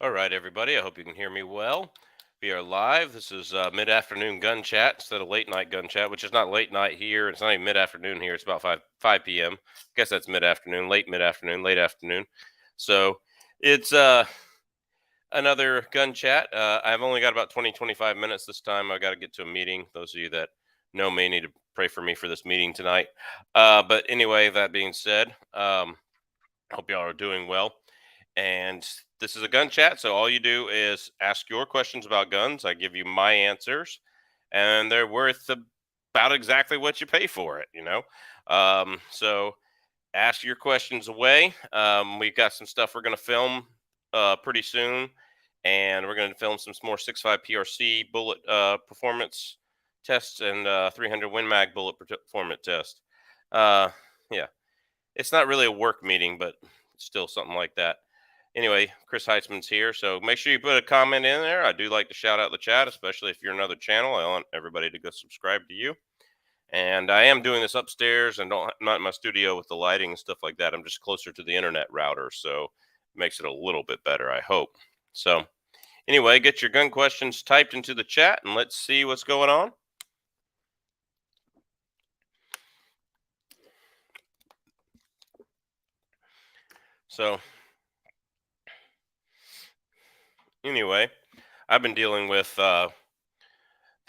All right, everybody. I hope you can hear me well. We are live. This is mid-afternoon gun chat instead of late night gun chat, which is not late night here. It's not even mid-afternoon here. It's about five p.m. I guess that's mid-afternoon, late afternoon. So it's another gun chat. I've only got about 25 minutes this time. I got to get to a meeting. Those of you that know me need to pray for me for this meeting tonight. But anyway, that being said, hope y'all are doing well. And this is a gun chat, so all you do is ask your questions about guns. I give you my answers, and they're worth about exactly what you pay for it. So ask your questions away. We've got some stuff we're going to film pretty soon, and we're going to film some more 6.5 PRC bullet performance tests and 300 Win Mag bullet performance test. Yeah, it's not really a work meeting, but still something like that. Anyway, Chris Heitzman's here, so make sure you put a comment in there. I do like to shout out the chat, especially if you're another channel. I want everybody to go subscribe to you. And I am doing this upstairs and not in my studio with the lighting and stuff like that. I'm just closer to the internet router, so it makes it a little bit better, I hope. So anyway, get your gun questions typed into the chat and let's see what's going on. So anyway, I've been dealing with the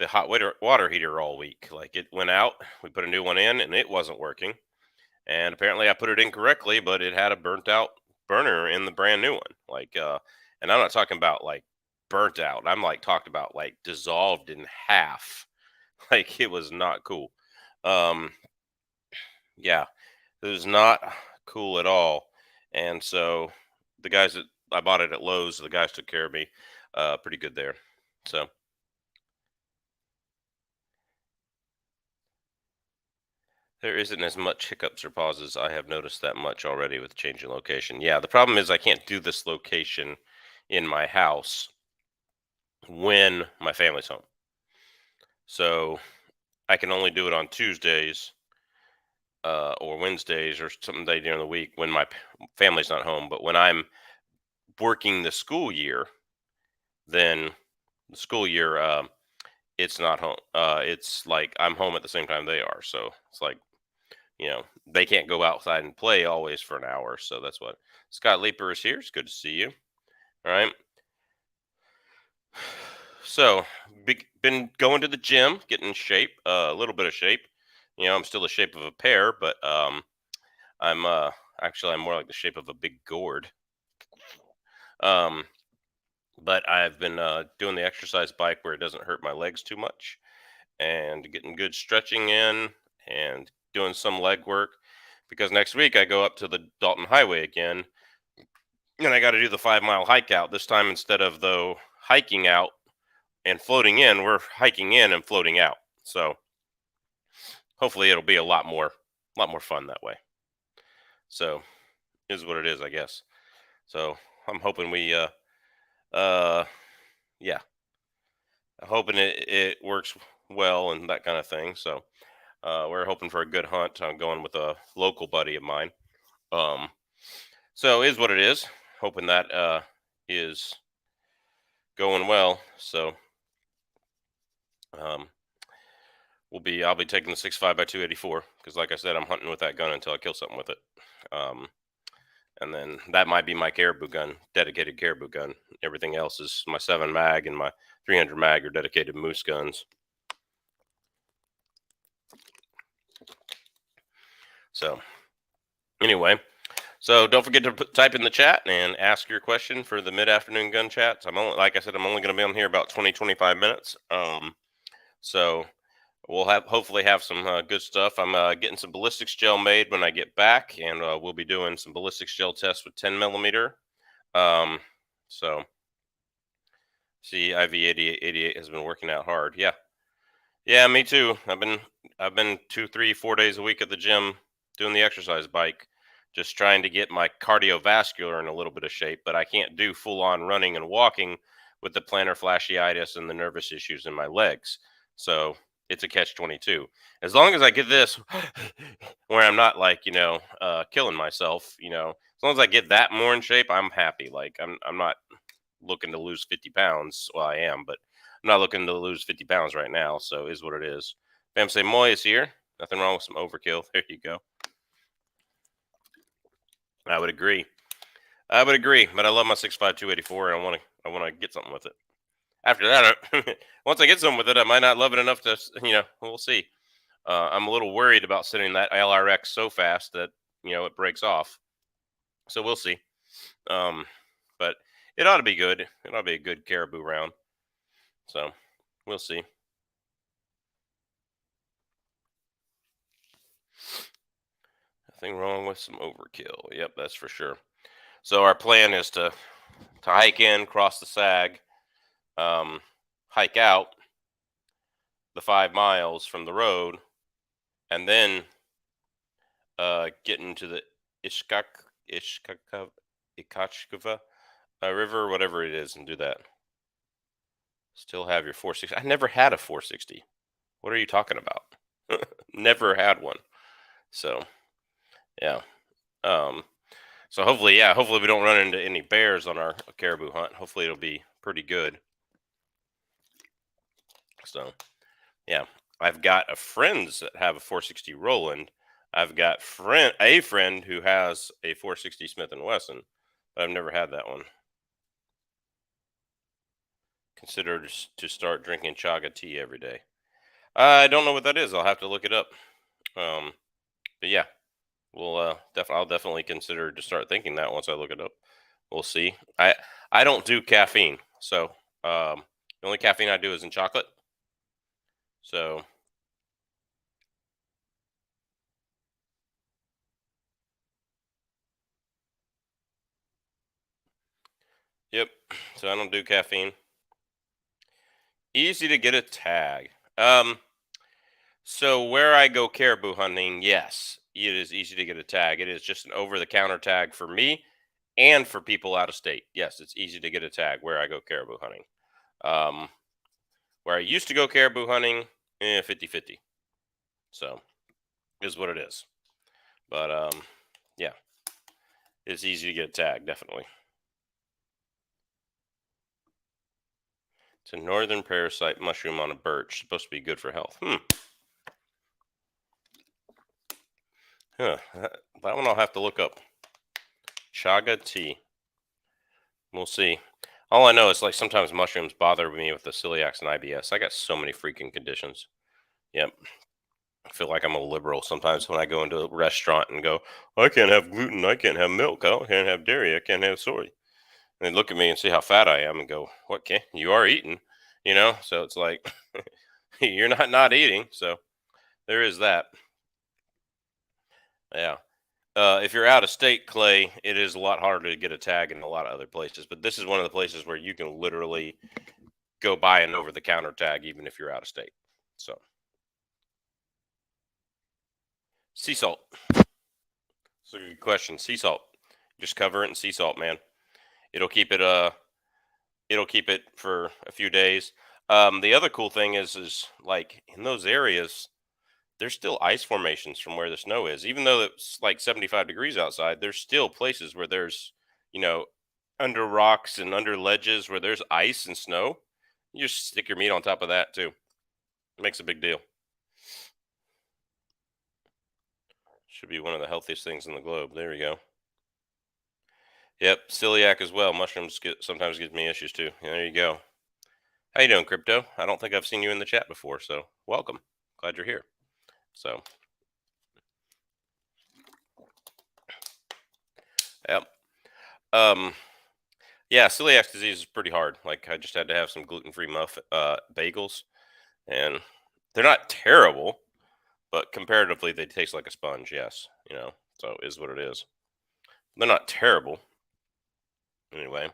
hot water heater all week. Like it went out, we put a new one in, and it wasn't working. And apparently, I put it in correctly, but it had a burnt out burner in the brand new one. And I'm not talking about like burnt out. I'm like talked about like dissolved in half. Like it was not cool. Um, yeah, it was not cool at all. And so the guys that I bought it at Lowe's, the guys took care of me pretty good there. So there isn't as much hiccups or pauses. I have noticed that much already with changing location. Yeah, the problem is I can't do this location in my house when my family's home. So I can only do it on Tuesdays or Wednesdays or some day during the week when my family's not home. But when I'm working the school year, then the school year, it's not home. It's like I'm home at the same time they are. So it's like, they can't go outside and play always for an hour. So that's what Scott Leaper is here. It's good to see you. All right. So, been going to the gym, getting in shape, a little bit of shape. I'm still the shape of a pear, but I'm actually I'm more like the shape of a big gourd. Um, but I've been doing the exercise bike where it doesn't hurt my legs too much, and getting good stretching in, and doing some leg work. Because next week I go up to the Dalton Highway again, and I got to do the 5 mile hike out. This time, instead of though hiking out and floating in, we're hiking in and floating out. So hopefully it'll be a lot more fun that way. So is what it is, I guess. So I'm hoping uh yeah, I'm hoping it works well and that kind of thing. So we're hoping for a good hunt. I'm going with a local buddy of mine. Um so is what it is. Hoping that is going well. So um I'll be taking the 6.5 by 284 because, like I said, I'm hunting with that gun until I kill something with it. Um, and then that might be my caribou gun, dedicated caribou gun. Everything else is my 7 mag and my 300 mag are dedicated moose guns. So anyway, so don't forget to type in the chat and ask your question for the mid-afternoon gun chats. Like I said, I'm only going to be on here about 25 minutes. So we'll hopefully have some good stuff. I'm getting some ballistics gel made when I get back, and we'll be doing some ballistics gel tests with 10 millimeter. So see, IV88 has been working out hard. Yeah, me too. I've been 2, 3, 4 days a week at the gym doing the exercise bike, just trying to get my cardiovascular in a little bit of shape. But I can't do full on running and walking with the plantar fasciitis and the nervous issues in my legs. So it's a catch 22. As long as I get this where I'm not like killing myself, as long as I get that more in shape, I'm happy. Like I'm not looking to lose 50 pounds. Well, I am, but I'm not looking to lose 50 pounds right now. So is what it is. Bam Say Moy is here. Nothing wrong with some overkill. There you go. I would agree. I would agree, but I love my 6'5", 284, and I want to get something with it. After that, once I get something with it, I might not love it enough to, we'll see. I'm a little worried about sending that LRX so fast that it breaks off. So we'll see. But it ought to be good. It ought to be a good caribou round. So we'll see. Nothing wrong with some overkill. Yep, that's for sure. So our plan is to hike in, cross the Sag, hike out the 5 miles from the road, and then get into the Ikachkova river, whatever it is, and do that. Still have your 460. I never had a 460. What are you talking about? Never had one. So, yeah. So hopefully we don't run into any bears on our caribou hunt. Hopefully it'll be pretty good. So, yeah. I've got friends that have a 460 Roland. I've got a friend who has a 460 Smith & Wesson, but I've never had that one. Consider to start drinking chaga tea every day. I don't know what that is. I'll have to look it up. But yeah, I'll definitely consider to start thinking that once I look it up. We'll see. I don't do caffeine, so the only caffeine I do is in chocolate. So yep. So I don't do caffeine. Easy to get a tag. So where I go caribou hunting, yes, it is easy to get a tag. It is just an over-the-counter tag for me and for people out of state. Yes, it's easy to get a tag where I go caribou hunting. Where I used to go caribou hunting, 50-50. So is what it is. But yeah, it's easy to get a tag, definitely. It's a northern parasite mushroom on a birch. Supposed to be good for health. Huh, that one I'll have to look up. Chaga tea. We'll see. All I know is like sometimes mushrooms bother me with the celiacs and IBS. I got so many freaking conditions. Yep. I feel like I'm a liberal sometimes when I go into a restaurant and go, I can't have gluten, I can't have milk, I can't have dairy, I can't have soy. And they look at me and see how fat I am and go, what can you are eating? So it's like you're not eating. So there is that. Yeah. If you're out of state, Clay, it is a lot harder to get a tag in a lot of other places. But this is one of the places where you can literally go buy an over-the-counter tag, even if you're out of state. So, sea salt. That's a good question. Sea salt. Just cover it in sea salt, man. It'll keep it. It'll keep it for a few days. The other cool thing is like in those areas, there's still ice formations from where the snow is. Even though it's like 75 degrees outside, there's still places where there's, you know, under rocks and under ledges where there's ice and snow. You just stick your meat on top of that too. It makes a big deal. Should be one of the healthiest things in the globe. There we go. Yep, celiac as well. Mushrooms sometimes gives me issues too. There you go. How you doing, Crypto? I don't think I've seen you in the chat before, so welcome. Glad you're here. So, yep. Yeah, celiac disease is pretty hard. Like I just had to have some gluten-free bagels, and they're not terrible, but comparatively they taste like a sponge. Yes, so it is what it is. They're not terrible anyway.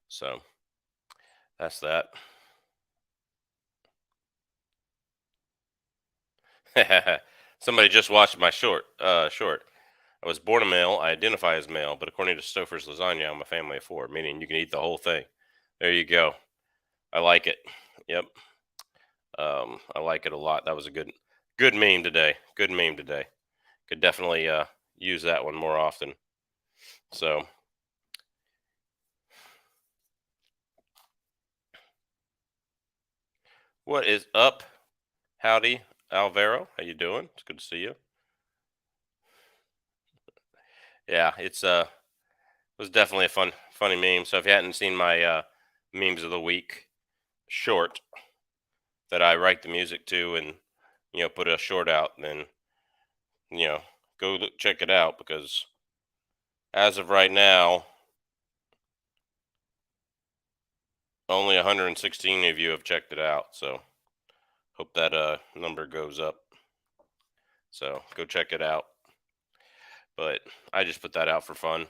So that's that. Somebody just watched my short. I was born a male. I identify as male, but according to Stouffer's lasagna, I'm a family of 4, meaning you can eat the whole thing. There you go. I like it. Yep. I like it a lot. That was a good meme today. Good meme today. Could definitely use that one more often. So What is up? Howdy, Alvaro. How you doing? It's good to see you. Yeah, it was definitely a funny meme. So if you hadn't seen my memes of the week short that I write the music to and put a short out, then you know check it out because as of right now, only 116 of you have checked it out. So hope that number goes up. So go check it out. But I just put that out for fun.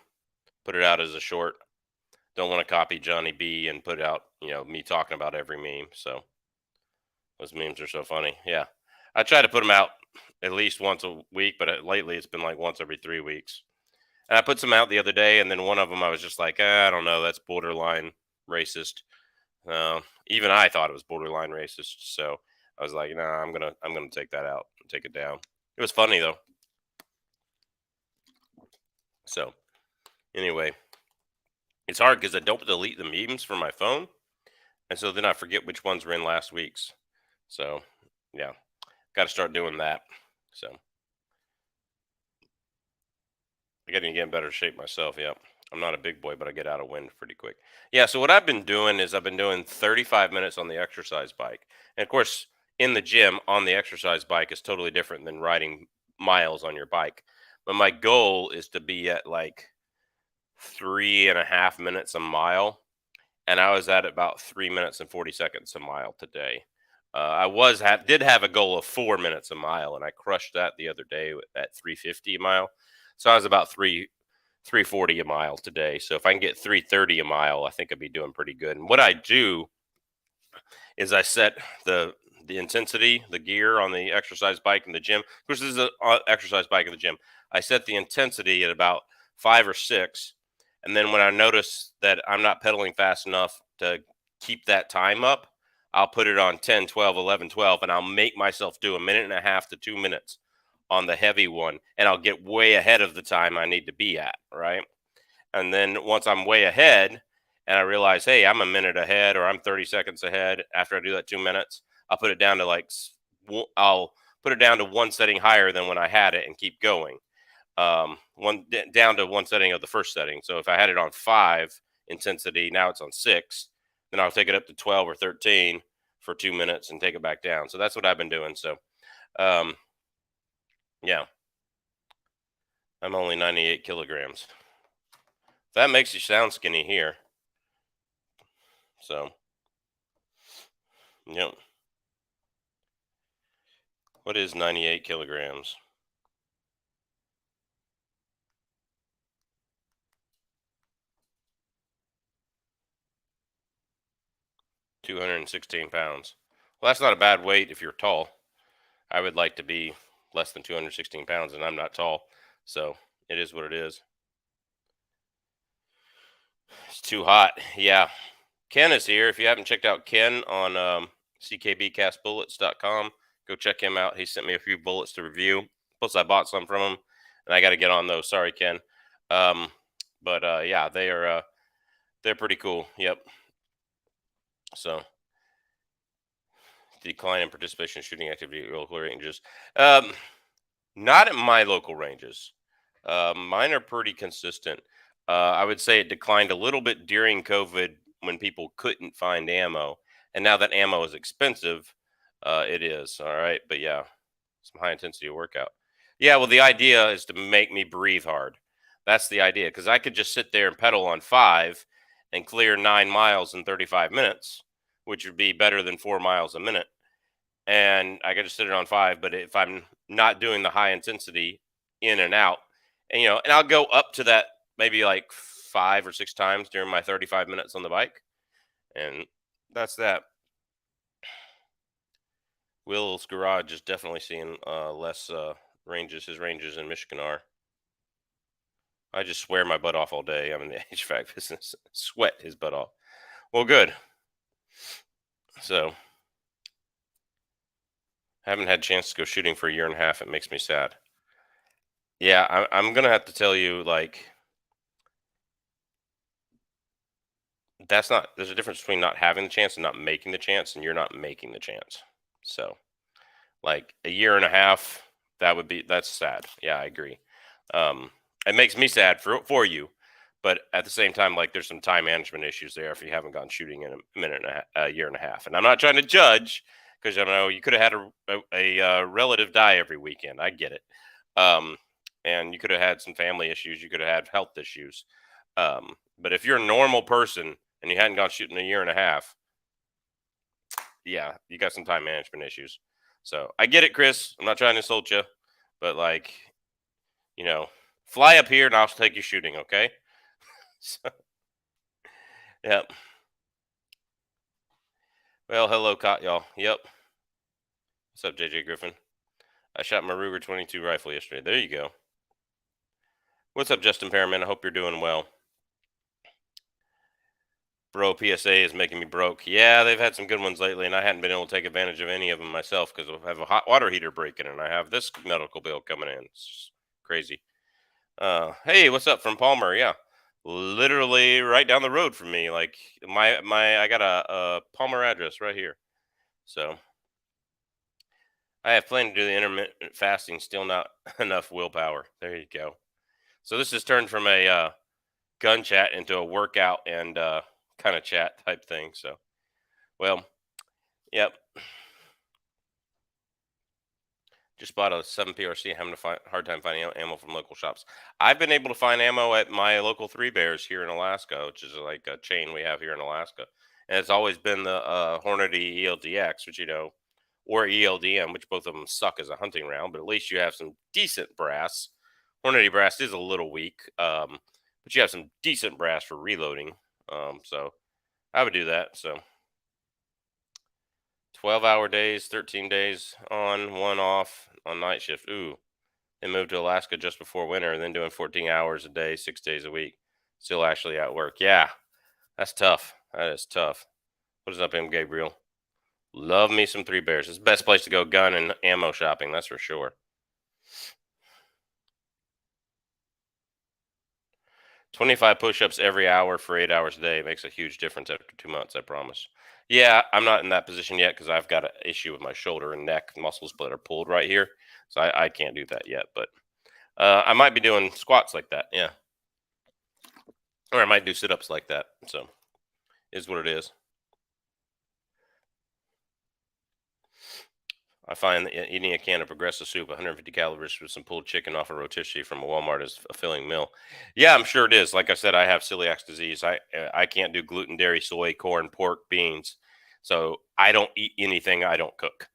Put it out as a short. Don't want to copy Johnny B and put out, me talking about every meme. So those memes are so funny. Yeah. I try to put them out at least once a week, but lately it's been like once every 3 weeks. And I put some out the other day, and then one of them I was just like, I don't know, that's borderline racist. Even I thought it was borderline racist. So I was like, nah, I'm gonna take that out and take it down. It was funny though. So anyway, it's hard because I don't delete the memes from my phone, and so then I forget which ones were in last week's. So yeah, got to start doing that. So I got to get in better shape myself. Yep. I'm not a big boy, but I get out of wind pretty quick. Yeah. So what I've been doing is I've been doing 35 minutes on the exercise bike, and of course, in the gym on the exercise bike is totally different than riding miles on your bike. But my goal is to be at like 3.5 minutes a mile, and I was at about 3 minutes and 40 seconds a mile today. Did have a goal of 4 minutes a mile, and I crushed that the other day at 350 a mile. So I was about 340 a mile today. So if I can get 330 a mile, I think I'd be doing pretty good. And what I do is I set the intensity, the gear on the exercise bike in the gym. Of course, this is an exercise bike in the gym. I set the intensity at about 5 or 6, and then when I notice that I'm not pedaling fast enough to keep that time up, I'll put it on 10, 12, 11, 12, and I'll make myself do a minute and a half to 2 minutes on the heavy one, and I'll get way ahead of the time I need to be at, right? And then once I'm way ahead and I realize, hey, I'm a minute ahead or I'm 30 seconds ahead after I do that 2 minutes, I'll put it down to I'll put it down to one setting higher than when I had it and keep going. Down to one setting of the first setting. So if I had it on 5 intensity, now it's on 6, then I'll take it up to 12 or 13 for 2 minutes and take it back down. So that's what I've been doing. So, um, yeah, I'm only 98 kilograms. That makes you sound skinny here. So, yep. What is 98 kilograms? 216 pounds. Well, that's not a bad weight if you're tall. I would like to be less than 216 pounds, and I'm not tall. So it is what it is. It's too hot. Yeah. Ken is here. If you haven't checked out Ken on ckbcastbullets.com, go check him out. He sent me a few bullets to review. Plus, I bought some from him, and I got to get on those. Sorry, Ken. Um, but yeah, they're pretty cool. Yep. So decline in participation in shooting activity at local ranges. Not at my local ranges. Mine are pretty consistent. I would say it declined a little bit during COVID when people couldn't find ammo, and now that ammo is expensive, it is all right. But yeah, some high intensity workout. Yeah, well, the idea is to make me breathe hard. That's the idea because I could just sit there and pedal on 5 and clear 9 miles in 35 minutes, which would be better than 4 miles a minute, and I could just sit it on 5. But if I'm not doing the high intensity in and out, and and I'll go up to that maybe like 5 or 6 times during my 35 minutes on the bike, and that's that. Will's garage is definitely seeing less ranges. His ranges in Michigan are. I just swear my butt off all day. I'm in the HVAC business. Sweat his butt off. Well, good. So, haven't had a chance to go shooting for a year and a half. It makes me sad. Yeah, I'm gonna have to tell you, like, there's a difference between not having the chance and not making the chance, and you're not making the chance. So, like a year and a half, that's sad. Yeah, I agree. Um, it makes me sad for you, but at the same time, like there's some time management issues there if you haven't gone shooting in a year and a half. And I'm not trying to judge because I know you could have had a relative die every weekend. I get it. Um, and you could have had some family issues. You could have had health issues. But if you're a normal person and you hadn't gone shooting a year and a half, yeah, you got some time management issues. So I get it, Chris. I'm not trying to insult you, but like, you know, fly up here and I'll take you shooting, okay? So, yep. Well, hello, caught y'all. Yep. What's up, JJ Griffin? I shot my Ruger 22 rifle yesterday. There you go. What's up, Justin Perriman? I hope you're doing well. Bro, PSA is making me broke. Yeah, they've had some good ones lately, and I hadn't been able to take advantage of any of them myself because I have a hot water heater breaking, and I have this medical bill coming in. It's just crazy. Hey, what's up from Palmer? Yeah, literally right down the road from me. Like I got a Palmer address right here. So I have planned to do the intermittent fasting. Still not enough willpower. There you go. So this has turned from a gun chat into a workout and kind of chat type thing. So, well, yep. Just bought a 7 PRC. Having a hard time finding ammo from local shops. I've been able to find ammo at my local Three Bears here in Alaska, which is like a chain we have here in Alaska. And it's always been the Hornady ELDX, which or ELDM, which both of them suck as a hunting round, but at least you have some decent brass. Hornady brass is a little weak, but you have some decent brass for reloading. So I would do that. So 12-hour days, 13 days on, one off on night shift. Ooh, they moved to Alaska just before winter and then doing 14 hours a day, 6 days a week. Still actually at work. Yeah, that's tough. That is tough. What is up, M. Gabriel? Love me some Three Bears. It's the best place to go gun and ammo shopping, that's for sure. 25 push-ups every hour for 8 hours a day makes a huge difference after 2 months, I promise. Yeah, I'm not in that position yet because I've got an issue with my shoulder and neck muscles that are pulled right here. So I can't do that yet. But I might be doing squats like that. Yeah. Or I might do sit-ups like that. So is what it is. I find that eating a can of Progressive soup, 150 calories with some pulled chicken off a rotisserie from a Walmart is a filling meal. Yeah, I'm sure it is. Like I said, I have celiac disease. I can't do gluten, dairy, soy, corn, pork, beans. So I don't eat anything I don't cook.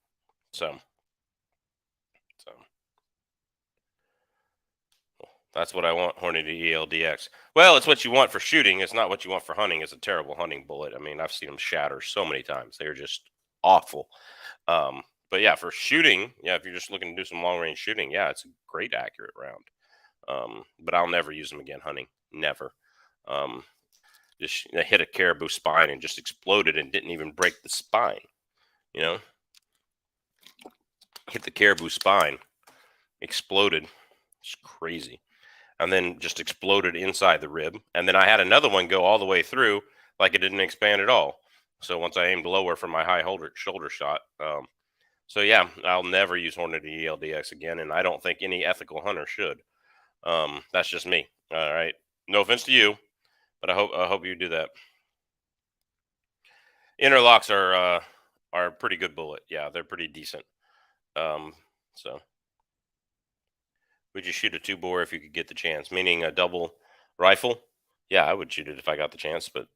So that's what I want, Hornady ELDX. Well, it's what you want for shooting. It's not what you want for hunting. It's a terrible hunting bullet. I mean, I've seen them shatter so many times. They're just awful. But yeah, for shooting, yeah, if you're just looking to do some long range shooting, yeah, it's a great accurate round. But I'll never use them again hunting. Never. Just hit a caribou spine and just exploded and didn't even break the spine. You know, hit the caribou spine, exploded. It's crazy. And then just exploded inside the rib. And then I had another one go all the way through, like it didn't expand at all. So once I aimed lower for my high shoulder shot, so yeah, I'll never use Hornady ELDX again, and I don't think any ethical hunter should. That's just me. All right, no offense to you, but I hope you do that. Interlocks are a pretty good bullet. Yeah, they're pretty decent. So would you shoot a 2-bore if you could get the chance? Meaning a double rifle? Yeah, I would shoot it if I got the chance, but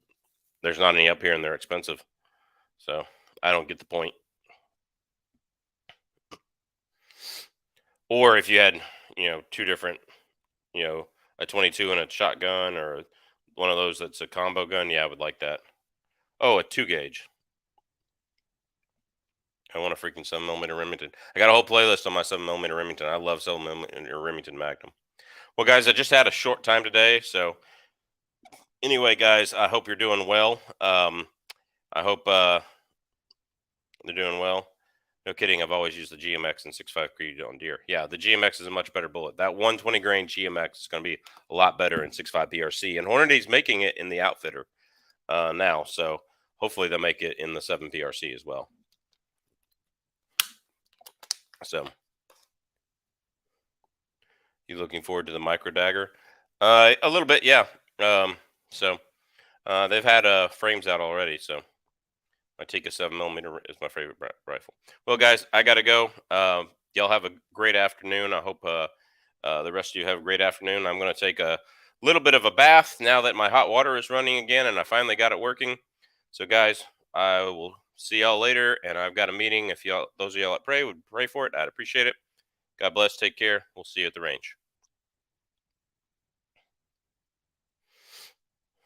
there's not any up here and they're expensive. So I don't get the point. Or if you had, two different, a 22 and a shotgun or one of those that's a combo gun, yeah, I would like that. Oh, a 2-gauge. I want a freaking 7mm Remington. I got a whole playlist on my 7mm Remington. I love 7mm Remington Magnum. Well, guys, I just had a short time today, so anyway, guys, I hope you're doing well. I hope they're doing well. No kidding. I've always used the GMX and 6.5 Creed on deer. Yeah, the GMX is a much better bullet. That 120 grain GMX is going to be a lot better in 6.5 PRC. And Hornady's making it in the outfitter. now. So hopefully they'll make it in the 7 PRC as well. So you looking forward to the micro dagger? A little bit, yeah. So they've had frames out already. So my Tikka 7mm is my favorite rifle. Well, guys, I gotta go. Y'all have a great afternoon. I hope the rest of you have a great afternoon. I'm gonna take a little bit of a bath now that my hot water is running again, and I finally got it working. So, guys, I will see y'all later. And I've got a meeting. If y'all, those of y'all that pray, would pray for it, I'd appreciate it. God bless. Take care. We'll see you at the range.